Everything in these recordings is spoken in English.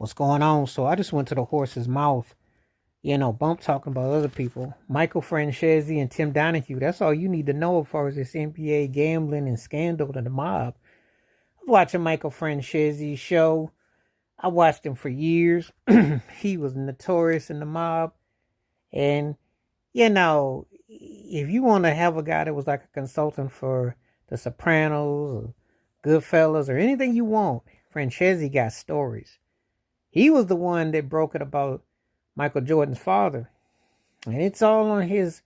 what's going on. So I just went to the horse's mouth, bump talking about other people. Michael Franzese and Tim Donaughy. That's all you need to know as far as this NBA gambling and scandal to the mob. I was watching Michael Franzese's show. I watched him for years. He was notorious in the mob. And, if you want to have a guy that was like a consultant for The Sopranos or Goodfellas or anything you want, Franchese got stories. He was the one that broke it about Michael Jordan's father. And it's all on his,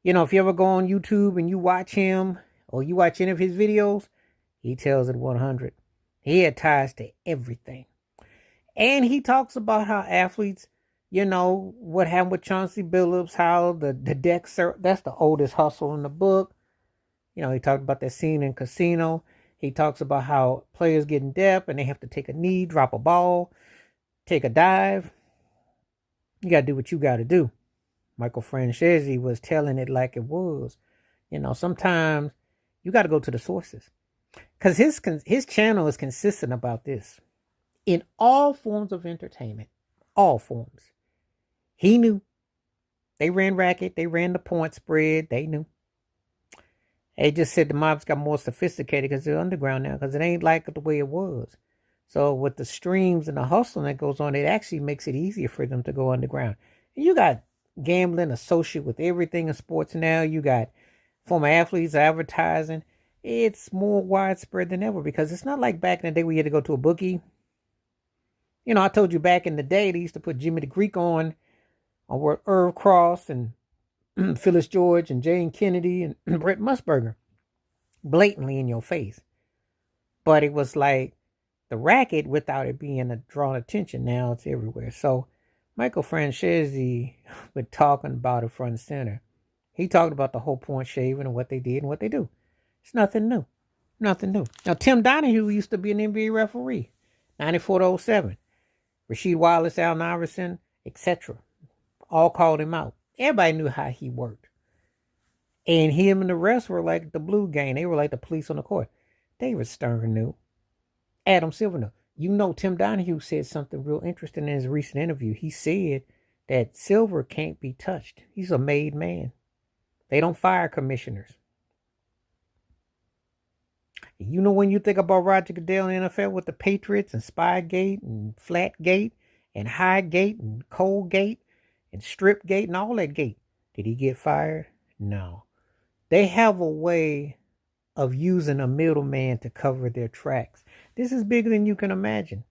if you ever go on YouTube and you watch him or you watch any of his videos, he tells it 100. He had ties to everything. And he talks about how athletes, what happened with Chauncey Billups, how the deck, that's the oldest hustle in the book. He talked about that scene in Casino. He talks about how players get in depth and they have to take a knee, drop a ball, take a dive. You got to do what you got to do. Michael Franzese was telling it like it was. Sometimes you got to go to the sources. Because his channel is consistent about this. In all forms of entertainment, all forms. He knew. They ran racket. They ran the point spread. They knew. They just said the mobs got more sophisticated because they're underground now. Because it ain't like the way it was. So with the streams and the hustling that goes on, it actually makes it easier for them to go underground. And you got gambling associated with everything in sports now. You got former athletes advertising. It's more widespread than ever because it's not like back in the day we had to go to a bookie. I told you back in the day they used to put Jimmy the Greek on where Irv Cross and Phyllis George and Jane Kennedy and Brett Musburger blatantly in your face. But it was like the racket without it being a drawing attention. Now it's everywhere. So Michael Franzese was talking about it front and center. He talked about the whole point shaving and what they did and what they do. It's nothing new. Nothing new. Now Tim Donaughy used to be an NBA referee. 94 to 07. Rasheed Wallace, Allen Iverson, etc. All called him out. Everybody knew how he worked. And him and the rest were like the blue gang. They were like the police on the court. David Stern knew. Adam Silver knew. Tim Donaughy said something real interesting in his recent interview. He said that Silver can't be touched. He's a made man. They don't fire commissioners. When you think about Roger Goodell in the NFL with the Patriots and Spygate and Flatgate and Highgate and Coldgate and Stripgate and all that gate, did he get fired? No. They have a way of using a middleman to cover their tracks. This is bigger than you can imagine.